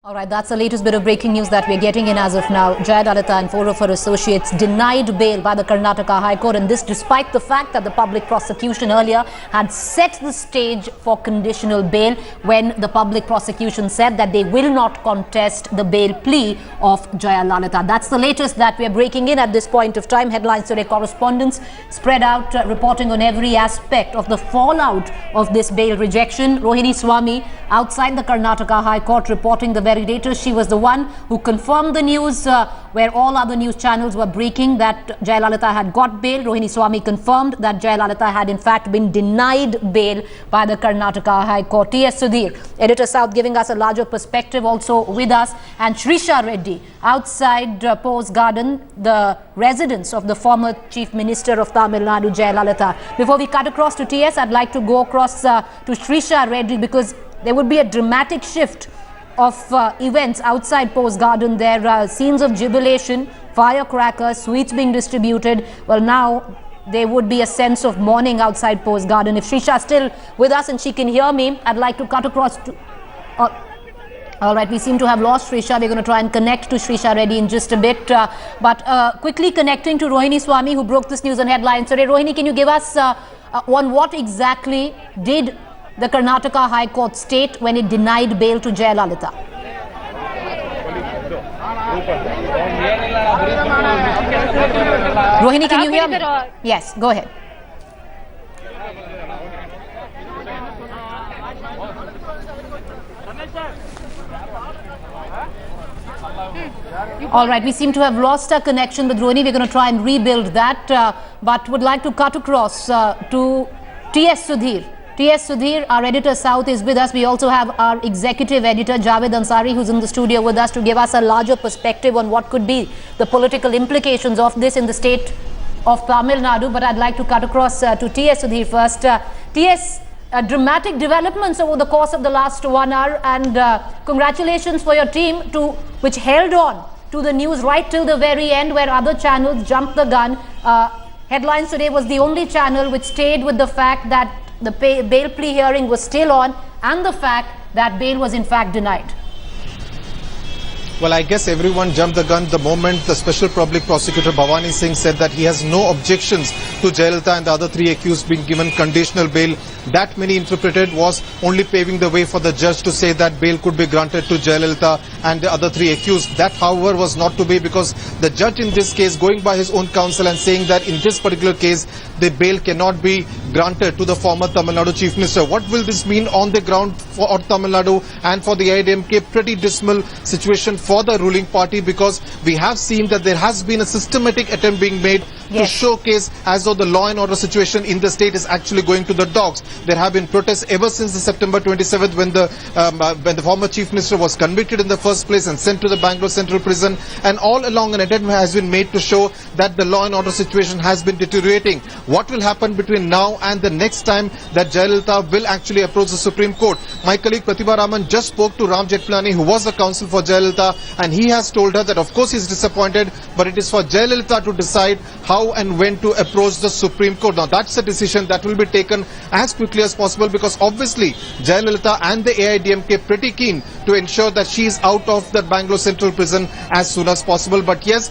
All right, that's the latest bit of breaking news that we're getting in as of now. Jayalalithaa and four of her associates denied bail by the Karnataka High Court, and this despite the fact that the public prosecution earlier had set the stage for conditional bail when the public prosecution said that they will not contest the bail plea of Jayalalithaa. That's the latest that we're breaking in at this point of time. Headlines Today correspondents spread out reporting on every aspect of the fallout of this bail rejection. Rohini Swami outside the Karnataka High Court reporting the very latest. She was the one who confirmed the news where all other news channels were breaking that Jayalalithaa had got bail. Rohini Swami confirmed that Jayalalithaa had in fact been denied bail by the Karnataka High Court. T.S. Sudhir, Editor South, giving us a larger perspective also with us, and Srisha Reddy outside Pose Garden, the residence of the former Chief Minister of Tamil Nadu, Jayalalithaa. Before we cut across to T.S., I'd like to go across to Srisha Reddy, because there would be a dramatic shift of events outside Pose Garden. There are scenes of jubilation, firecrackers, sweets being distributed. Well, now there would be a sense of mourning outside Pose Garden. If Srisha is still with us and she can hear me, I'd like to cut across to... all right, we seem to have lost Srisha. We're going to try and connect to Srisha Reddy in just a bit. But quickly connecting to Rohini Swami, who broke this news on headlines today. Rohini, can you give us on what exactly did the Karnataka High Court state when it denied bail to Jayalalithaa? Rohini, can you hear me? Yes, go ahead. All right, we seem to have lost our connection with Rohini. We're going to try and rebuild that, but would like to cut across to T.S. Sudhir. T.S. Sudhir, our editor South, is with us. We also have our executive editor Javed Ansari, who's in the studio with us to give us a larger perspective on what could be the political implications of this in the state of Tamil Nadu. But I'd like to cut across to T.S. Sudhir first. T.S., dramatic developments over the course of the last 1 hour, and congratulations for your team which held on to the news right till the very end, where other channels jumped the gun. Headlines Today was the only channel which stayed with the fact that the bail plea hearing was still on, and the fact that bail was in fact denied. Well, I guess everyone jumped the gun the moment the Special Public Prosecutor Bhavani Singh said that he has no objections to Jayalalithaa and the other three accused being given conditional bail. That many interpreted was only paving the way for the judge to say that bail could be granted to Jayalalithaa and the other three accused. That, however, was not to be, because the judge in this case, going by his own counsel and saying that in this particular case, the bail cannot be granted to the former Tamil Nadu Chief Minister. What will this mean on the ground for Tamil Nadu and for the AIADMK? Pretty dismal situation for the ruling party, because we have seen that there has been a systematic attempt being made to showcase as though the law and order situation in the state is actually going to the dogs. There have been protests ever since the September 27th when the former Chief Minister was convicted in the first place and sent to the Bangalore Central Prison, and all along an attempt has been made to show that the law and order situation has been deteriorating. What will happen between now and the next time that Jayalalithaa will actually approach the Supreme Court? My colleague Pratibha Raman just spoke to Ram Jetmalani, who was the counsel for Jayalalithaa, and he has told her that of course he is disappointed, but it is for Jayalalithaa to decide how and when to approach the Supreme Court. Now that's a decision that will be taken as quickly as possible, because obviously Jayalalithaa and the AIADMK pretty keen to ensure that she is out of the Bangalore Central Prison as soon as possible. But yes,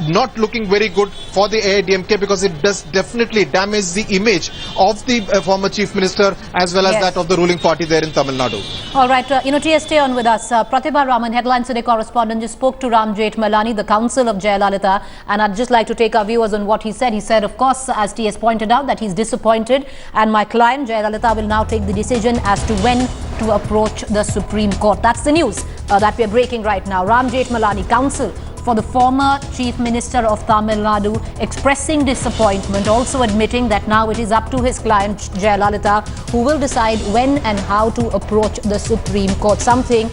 not looking very good for the AIADMK, because it does definitely damage the image of the former Chief Minister as well as that of the ruling party there in Tamil Nadu. All right, TS, stay on with us. Pratibha Raman, Headlines Today correspondent, just spoke to Ram Jetmalani, the counsel of Jayalalithaa, and I'd just like to take our viewers on what he said. He said, of course, as TS pointed out, that he's disappointed, and my client Jayalalithaa will now take the decision as to when to approach the Supreme Court. That's the news that we're breaking right now. Ram Jetmalani, counsel for the former Chief Minister of Tamil Nadu, expressing disappointment, also admitting that now it is up to his client Jayalalithaa, who will decide when and how to approach the Supreme Court. Something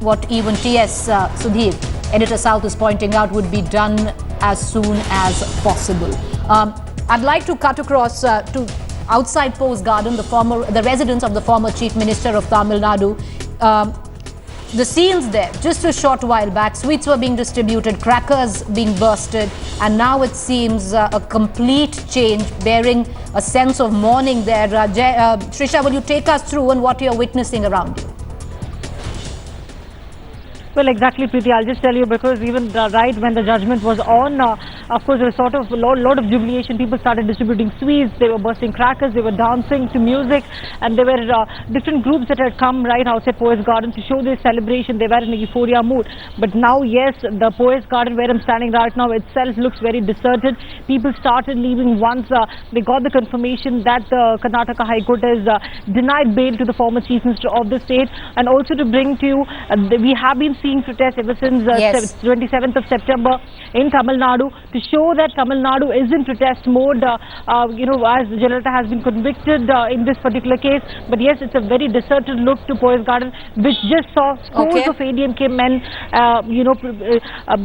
what even T.S. Sudhir, Editor South, is pointing out would be done as soon as possible. I'd like to cut across to outside Pose Garden, the residence of the former Chief Minister of Tamil Nadu. The scenes there, just a short while back, sweets were being distributed, crackers being bursted, and now it seems a complete change, bearing a sense of mourning there. Srisha, will you take us through on what you're witnessing around you? Well, exactly, Preeti. I'll just tell you, because even right when the judgment was on, of course, there was sort of a lot of jubilation. People started distributing sweets, they were bursting crackers, they were dancing to music, and there were different groups that had come right outside Poets Garden to show their celebration. They were in a euphoria mood. But now, yes, the Poets Garden where I'm standing right now itself looks very deserted. People started leaving once they got the confirmation that the Karnataka High Court has denied bail to the former Chief Minister of the state. And also to bring to you, we have been seeing protests ever since 27th of September in Tamil Nadu to show that Tamil Nadu is in protest mode, as Jayalalithaa has been convicted in this particular case. But yes, it's a very deserted look to Poets Garden, which just saw scores of AIADMK men,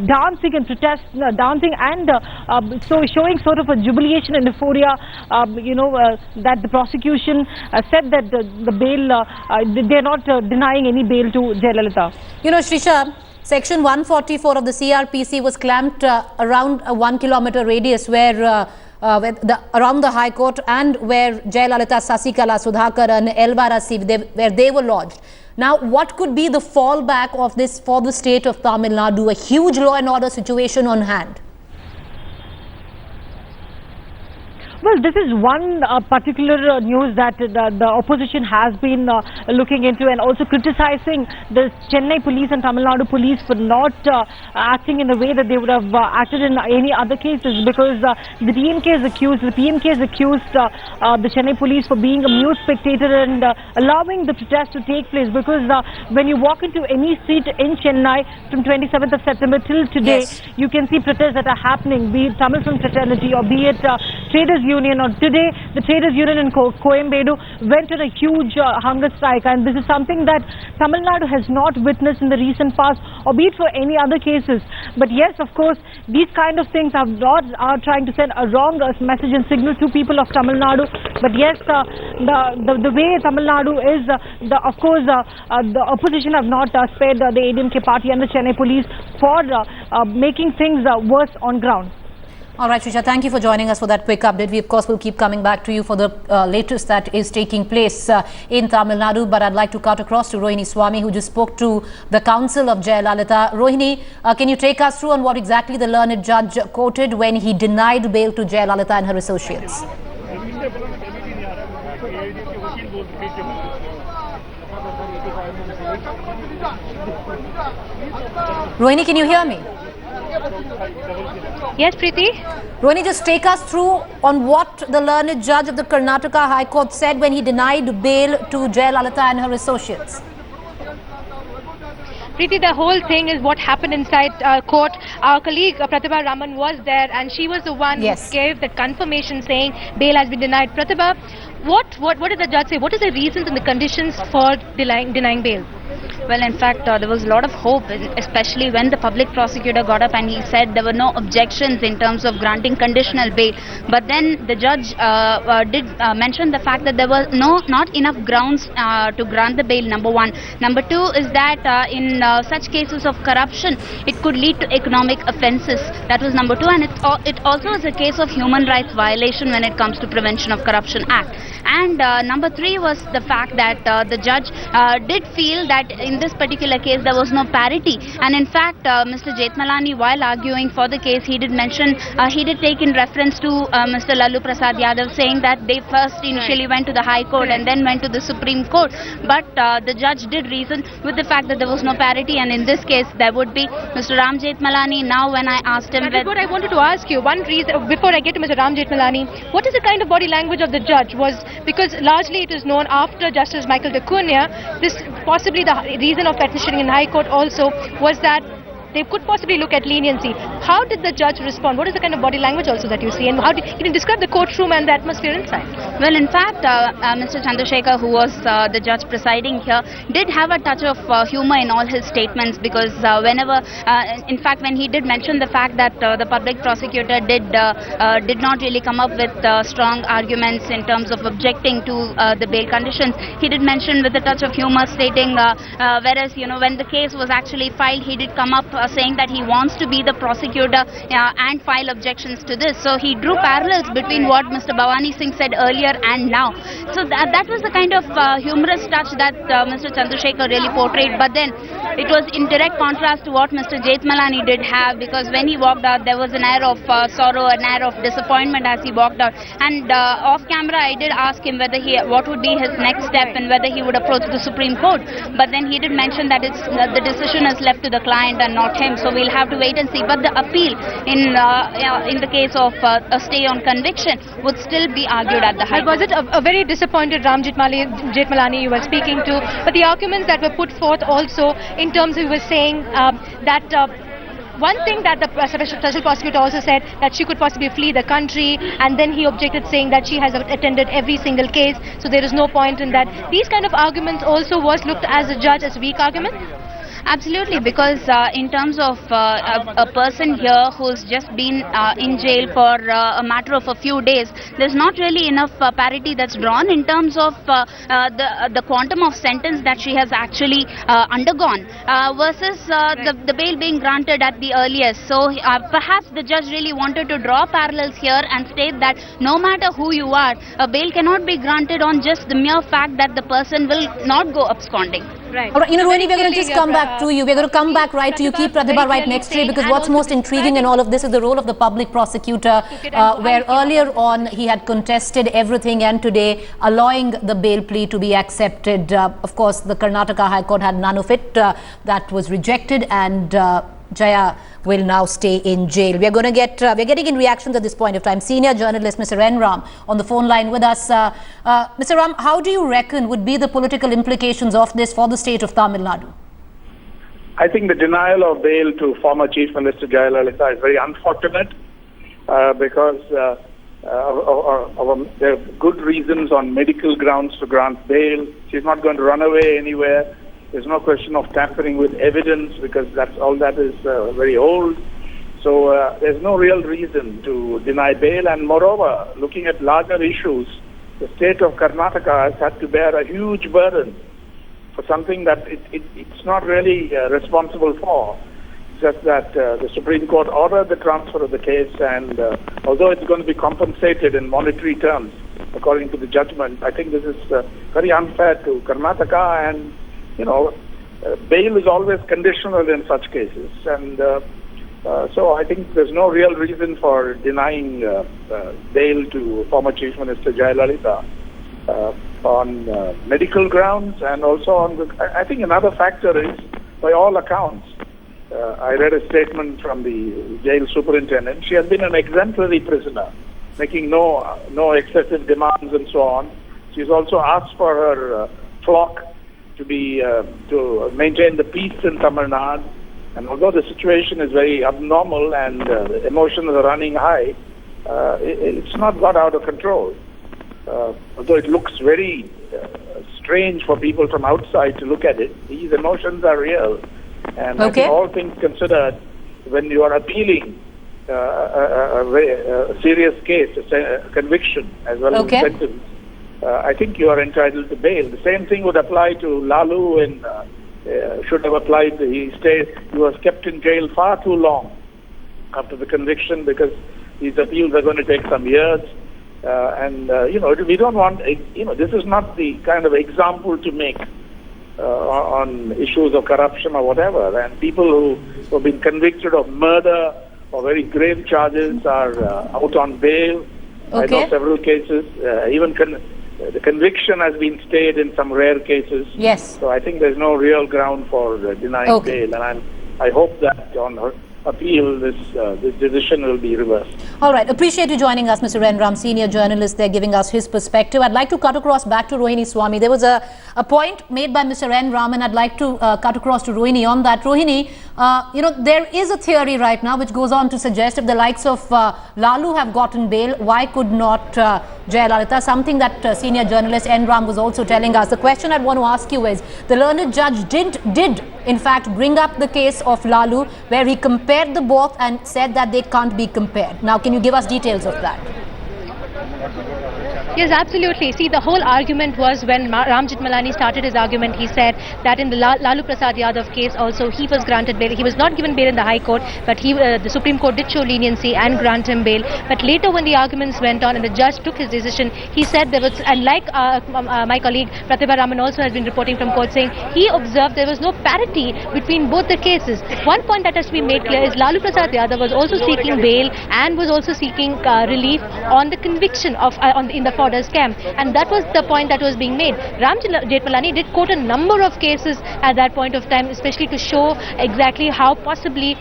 dancing and dancing and so showing sort of a jubilation and euphoria, that the prosecution said that the bail, they're not denying any bail to Jayalalithaa. Shrisha, Section 144 of the CRPC was clamped around a 1 kilometer radius where around the High Court and where Jayalalithaa, Sasikala, Sudhakar and Elvarasi, where they were lodged. Now, what could be the fallback of this for the state of Tamil Nadu? A huge law and order situation on hand. Well, this is one particular news that the opposition has been looking into, and also criticizing the Chennai police and Tamil Nadu police for not acting in the way that they would have acted in any other cases, because the PMK is accused the Chennai police for being a mute spectator and allowing the protest to take place, because when you walk into any street in Chennai from 27th of September till today, you can see protests that are happening, be it Tamil Film Fraternity or be it Traders Union, or today the Traders Union in Coimbatore went on a huge hunger strike, and this is something that Tamil Nadu has not witnessed in the recent past, or be it for any other cases. But yes, of course, these kind of things are trying to send a wrong message and signal to people of Tamil Nadu. But yes, the way Tamil Nadu is, of course, the opposition have not spared the AIADMK party and the Chennai police for making things worse on ground. All right, Shrisha, thank you for joining us for that quick update. We, of course, will keep coming back to you for the latest that is taking place in Tamil Nadu. But I'd like to cut across to Rohini Swami, who just spoke to the counsel of Jayalalithaa. Rohini, can you take us through on what exactly the learned judge quoted when he denied bail to Jayalalithaa and her associates? Rohini, can you hear me? Yes, Preeti. Rohini, just take us through on what the learned judge of the Karnataka High Court said when he denied bail to Jayalalithaa and her associates. Preeti, the whole thing is what happened inside court. Our colleague Pratibha Raman was there, and she was the one who gave the confirmation saying bail has been denied. Pratibha, what did the judge say? What is the reasons and the conditions for denying bail? Well, in fact, there was a lot of hope, especially when the public prosecutor got up and he said there were no objections in terms of granting conditional bail. But then the judge did mention the fact that there were not enough grounds to grant the bail, number one. Number two is that in such cases of corruption, it could lead to economic offences. That was number two. And it also is a case of human rights violation when it comes to Prevention of Corruption Act. And number three was the fact that the judge did feel that in this particular case there was no parity, and in fact Mr. Jethmalani, while arguing for the case, he did mention, he did take in reference to Mr. Lalu Prasad Yadav, saying that they first initially went to the High Court and then went to the Supreme Court, but the judge did reason with the fact that there was no parity, and in this case there would be. Mr. Ram Jethmalani, now when I asked him, that is what I wanted to ask you. One reason, before I get to Mr. Ram Jethmalani, what is the kind of body language of the judge? Was because largely it is known after Justice Michael Dacunia, this possibly the reason of petitioning in High Court also was that they could possibly look at leniency. How did the judge respond? What is the kind of body language also that you see, and how did you describe the courtroom and the atmosphere inside? Well, in fact, Mr. Chandrasekhar, who was the judge presiding here, did have a touch of humor in all his statements, because whenever, in fact, when he did mention the fact that the public prosecutor did not really come up with strong arguments in terms of objecting to the bail conditions, he did mention with a touch of humor, stating, whereas, when the case was actually filed, he did come up saying that he wants to be the prosecutor and file objections to this. So he drew parallels between what Mr. Bhavani Singh said earlier and now. So that was the kind of humorous touch that Mr. Chandrasekhar really portrayed. But then it was in direct contrast to what Mr. Jayalalithaa did have, because when he walked out, there was an air of sorrow, an air of disappointment as he walked out. And off camera, I did ask him whether what would be his next step and whether he would approach the Supreme Court. But then he did mention that the decision is left to the client and not him. So we'll have to wait and see. But the appeal in the case of a stay on conviction would still be argued at the High Court. Was it a very disappointed Ram Jethmalani you were speaking to? But the arguments that were put forth also in terms of, he was saying that one thing that the special prosecutor also said, that she could possibly flee the country, and then he objected, saying that she has attended every single case, so there is no point in that. These kind of arguments also was looked as a judge as weak argument? Absolutely, because in terms of a person here who's just been in jail for a matter of a few days, there's not really enough parity that's drawn in terms of the quantum of sentence that she has actually undergone versus the bail being granted at the earliest. So perhaps the judge really wanted to draw parallels here and state that no matter who you are, a bail cannot be granted on just the mere fact that the person will not go absconding. Right. All right, Rohini, we're going to just come back to you. We're going to come back right to you. Keep Pratibha right next to you, because what's most intriguing in all of this is the role of the public prosecutor, where earlier on he had contested everything and today allowing the bail plea to be accepted. Of course, the Karnataka High Court had none of it. That was rejected, and Jaya will now stay in jail. We're getting in reactions at this point of time. Senior journalist Mr. N. Ram on the phone line with us. Mr. Ram, how do you reckon would be the political implications of this for the state of Tamil Nadu? I think the denial of bail to former Chief Minister Jayalalithaa is very unfortunate because there are good reasons on medical grounds to grant bail. She's not going to run away anywhere. There's no question of tampering with evidence, because all that is very old. So there's no real reason to deny bail. And moreover, looking at larger issues, the state of Karnataka has had to bear a huge burden for something that it's not really responsible for. It's just that the Supreme Court ordered the transfer of the case, and although it's going to be compensated in monetary terms, according to the judgment, I think this is very unfair to Karnataka. And bail is always conditional in such cases, and so I think there's no real reason for denying bail to former Chief Minister Jayalalithaa on medical grounds, and also on I think another factor is, by all accounts, I read a statement from the jail superintendent. She has been an exemplary prisoner, making no excessive demands and so on. She's also asked for her flock to maintain the peace in Tamil Nadu, and although the situation is very abnormal and the emotions are running high, it's not got out of control. Although it looks very strange for people from outside to look at it, these emotions are real. And I think all things considered, when you are appealing a very serious case, a conviction as well as a sentence, I think you are entitled to bail. The same thing would apply to Lalu, and should have applied. He was kept in jail far too long after the conviction, because these appeals are going to take some years. And we don't want, this is not the kind of example to make on issues of corruption or whatever. And people who have been convicted of murder or very grave charges are out on bail. I know several cases, the conviction has been stayed in some rare cases. Yes. So I think there's no real ground for denying bail, and I hope that on her appeal, this decision will be reversed. All right. Appreciate you joining us, Mr. N. Ram, senior journalist there, giving us his perspective. I'd like to cut across back to Rohini Swami. There was a point made by Mr. N. Ram, and I'd like to cut across to Rohini on that. Rohini, there is a theory right now which goes on to suggest if the likes of Lalu have gotten bail, why could not Jayalalithaa? Something that senior journalist N. Ram was also telling us. The question I'd want to ask you is, the learned judge did in fact bring up the case of Lalu, where he compared the both and said that they can't be compared. Now, can you give us details of that? Yes, absolutely. See, the whole argument was when Ram Jethmalani started his argument, he said that in the Lalu Prasad Yadav case also he was granted bail. He was not given bail in the High Court, but the Supreme Court did show leniency and grant him bail. But later when the arguments went on and the judge took his decision, he said there was, and like my colleague Pratibha Raman also has been reporting from court saying, he observed there was no parity between both the cases. One point that has to be made clear is Lalu Prasad Yadav was also seeking bail and was also seeking relief on the conviction of in the fodder scam, and that was the point that was being made. Ram Jethmalani did quote a number of cases at that point of time, especially to show exactly how possibly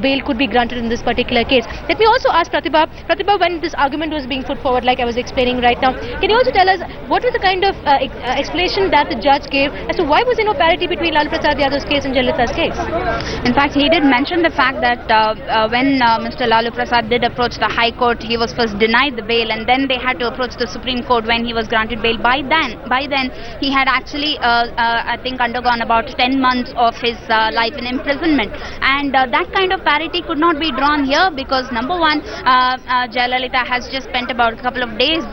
bail could be granted in this particular case. Let me also ask Pratibha, when this argument was being put forward, like I was explaining right now, can you also tell us what was the kind of explanation that the judge gave as to why was there no parity between Lalu Prasad Yadav's case and Jayalalitha's case? In fact, he did mention the fact that when Mr. Lalu Prasad did approach the High Court, he was first denied the bail, and then they had to approach the Supreme Court when he was granted bail. By then he had actually I think undergone about 10 months of his life in imprisonment, and that kind of parity could not be drawn here because number one, Jayalalithaa has just spent about a couple of days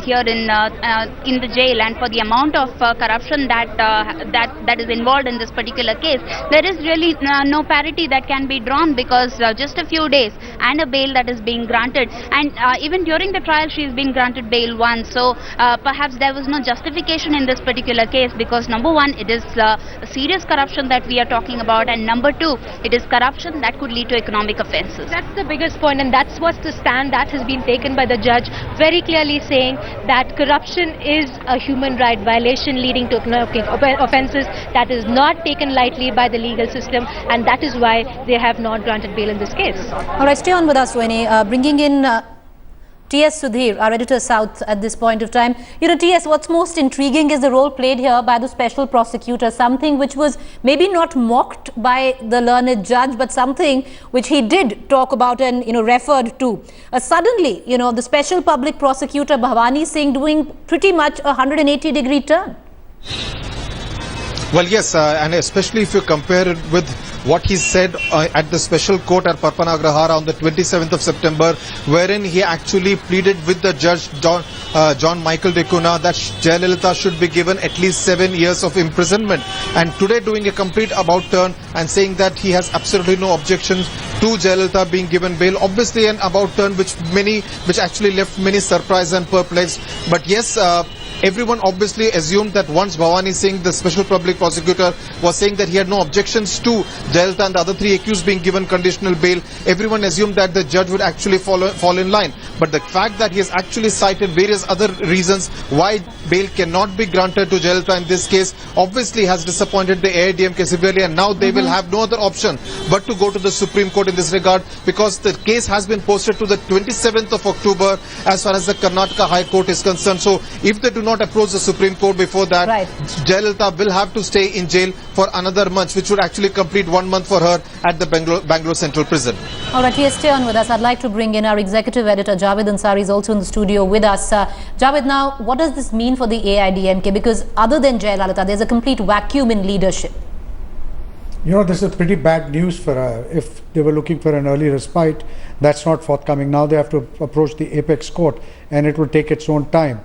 here in the jail, and for the amount of corruption that is involved in this particular case, there is really no parity that can be drawn because just a few days and a bail that is being granted, and even during the trial she is being granted bail once. So perhaps there was no justification in this particular case because number one, it is serious corruption that we are talking about, and number two, it is corruption that could lead to economic offences. That's the biggest point, and that's what's the stand that has been taken by the judge, very clearly saying that corruption is a human right violation leading to economic offences that is not taken lightly by the legal system, and that is why they have not granted bail in this case. All right, stay on with us, Rohini. Bringing in T.S. Sudhir, our editor South at this point of time. You know, T.S., what's most intriguing is the role played here by the special prosecutor, something which was maybe not mocked by the learned judge, but something which he did talk about and, you know, referred to. Suddenly, you know, the special public prosecutor Bhavani Singh doing pretty much a 180-degree turn. Well, yes, and especially if you compare it with what he said at the special court at Parpanagrahara on the 27th of September, wherein he actually pleaded with the judge, John Michael Decuna, that Jayalalithaa should be given at least 7 years of imprisonment. And today doing a complete about turn and saying that he has absolutely no objections to Jayalalithaa being given bail. Obviously an about turn which actually left many surprised and perplexed. But yes, everyone obviously assumed that once Bhavani Singh, the special public prosecutor, was saying that he had no objections to Jayalalithaa and the other three accused being given conditional bail, everyone assumed that the judge would actually fall in line. But the fact that he has actually cited various other reasons why bail cannot be granted to Jayalalithaa in this case obviously has disappointed the AIADMK severely, and now they will have no other option but to go to the Supreme Court in this regard, because the case has been posted to the 27th of October as far as the Karnataka High Court is concerned. So if they do not approach the Supreme Court before that, right, Jayalalithaa will have to stay in jail for another month, which would actually complete 1 month for her at the Bangalore Central Prison. All right, yes, stay on with us. I'd like to bring in our executive editor, Javed Ansari, is also in the studio with us. Javed, now, what does this mean for the AIADMK? Because other than Jayalalithaa, there's a complete vacuum in leadership. You know, this is pretty bad news for if they were looking for an early respite, that's not forthcoming. Now they have to approach the apex court, and it will take its own time.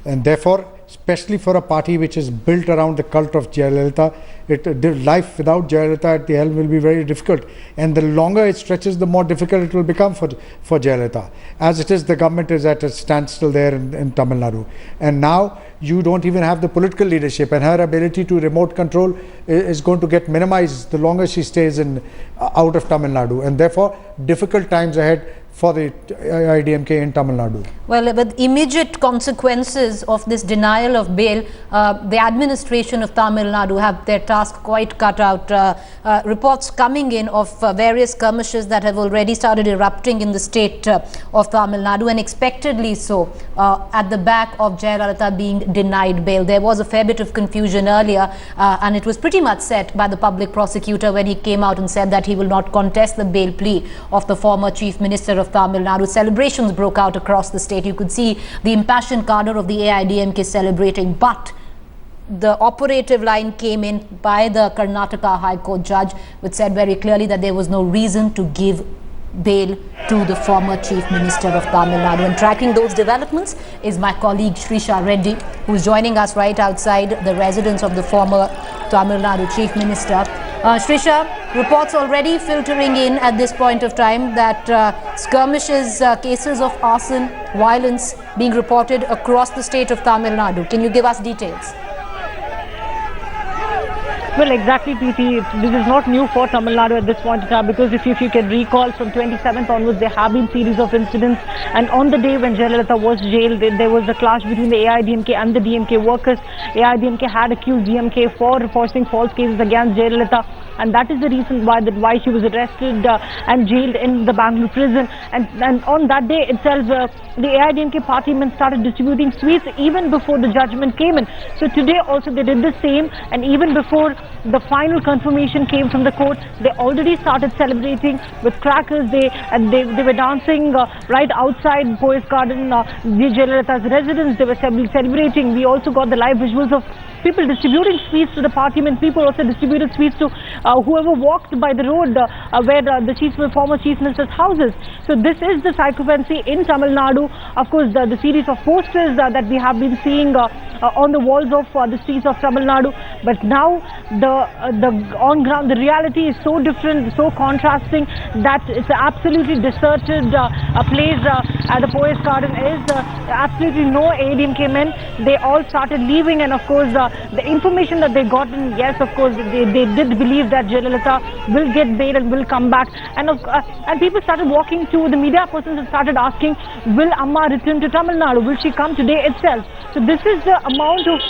And therefore, especially for a party which is built around the cult of Jayalalithaa, life without Jayalalithaa at the helm will be very difficult. And the longer it stretches, the more difficult it will become for Jayalalithaa. As it is, the government is at a standstill there in Tamil Nadu. And now you don't even have the political leadership, and her ability to remote control is going to get minimized the longer she stays out of Tamil Nadu. And therefore, difficult times ahead for the AIADMK in Tamil Nadu. Well, with immediate consequences of this denial of bail, the administration of Tamil Nadu have their task quite cut out. Reports coming in of various skirmishes that have already started erupting in the state of Tamil Nadu, and expectedly so at the back of Jayalalithaa being denied bail. There was a fair bit of confusion earlier, and it was pretty much set by the public prosecutor when he came out and said that he will not contest the bail plea of the former Chief Minister of Tamil Nadu. Celebrations broke out across the state. You could see the impassioned cadre of the AIADMK celebrating, but the operative line came in by the Karnataka High Court judge, which said very clearly that there was no reason to give bail to the former Chief Minister of Tamil Nadu. And tracking those developments is my colleague Shrisha Reddy, who is joining us right outside the residence of the former Tamil Nadu Chief Minister. Shrisha, reports already filtering in at this point of time that skirmishes, cases of arson, violence being reported across the state of Tamil Nadu. Can you give us details? Well, exactly, Preeti. This is not new for Tamil Nadu at this point in time, because if you can recall, from 27th onwards, there have been series of incidents. And on the day when Jayalalithaa was jailed, there was a clash between the AIADMK and the DMK workers. AIADMK had accused DMK for forcing false cases against Jayalalithaa. And that is the reason why she was arrested and jailed in the Bangalore prison. And on that day itself, the AIADMK partymen started distributing sweets even before the judgment came in. So today also they did the same, and even before the final confirmation came from the court, they already started celebrating with crackers. They were dancing right outside Poise Garden, Jayalalitha's residence. They were celebrating. We also got the live visuals of people distributing sweets to the partymen. People also distributed sweets to whoever walked by the road where the former Chief Minister's houses. So this is the psychopathy in Tamil Nadu. Of course, the series of posters that we have been seeing on the walls of the streets of Tamil Nadu. But now the on ground, the reality is so different, so contrasting, that it's absolutely deserted place at the Poise Garden. Is absolutely no AIADMK men. They all started leaving, and of course the information that they got in, yes, of course they did believe that Jayalalithaa will get bail and will come back. And people started walking to the media persons and started asking, will Amma return to Tamil Nadu? Will she come today itself? So this is the amount of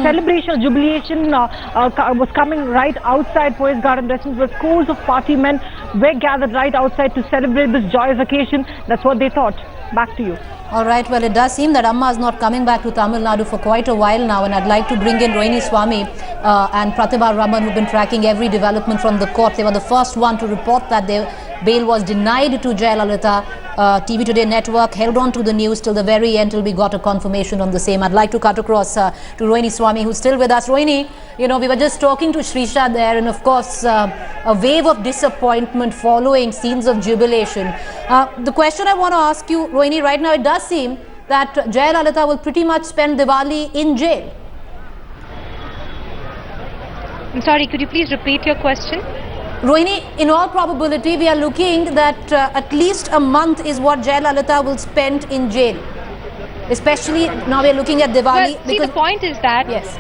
celebration, jubilation was coming right outside Poise Garden residence, where scores of party men were gathered right outside to celebrate this joyous occasion. That's what they thought. Back to you. All right, well, it does seem that Amma is not coming back to Tamil Nadu for quite a while now, and I'd like to bring in Rohini Swami and Pratibha Raman, who've been tracking every development from the court. They were the first one to report that their bail was denied to Jayalalithaa. TV Today Network held on to the news till the very end till we got a confirmation on the same. I'd like to cut across to Rohini Swami, who's still with us. Rohini, you know, we were just talking to Shrisha there, and of course a wave of disappointment following scenes of jubilation. The question I want to ask you, Rohini, right now, it does seem that Jayalalithaa will pretty much spend Diwali in jail. I'm sorry, could you please repeat your question? Rohini, in all probability, we are looking that at least a month is what Jayalalithaa will spend in jail. Especially now we are looking at Diwali. Well, see, the point is that... Yes.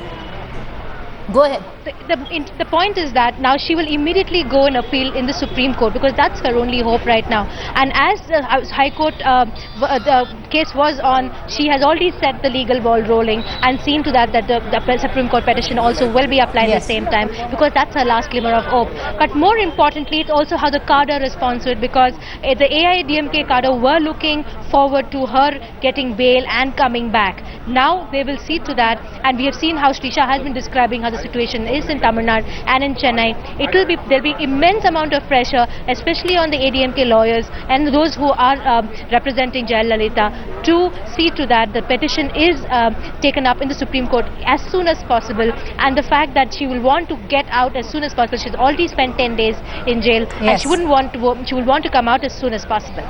Go ahead. The point is that now she will immediately go and appeal in the Supreme Court, because that's her only hope right now. And as the High Court the case was on, she has already set the legal ball rolling and seen to that the Supreme Court petition also will be applied at the same time, because that's her last glimmer of hope. But more importantly, it's also how the cadre responds to it, because the AIADMK cadre were looking forward to her getting bail and coming back. Now they will see to that, and we have seen how Shrisha has been describing how the situation is in Tamil Nadu and in Chennai. There'll be immense amount of pressure, especially on the ADMK lawyers and those who are representing Jayalalithaa, to see to that the petition is taken up in the Supreme Court as soon as possible. And the fact that she will want to get out as soon as possible. She's already spent 10 days in jail, and she will want to come out as soon as possible.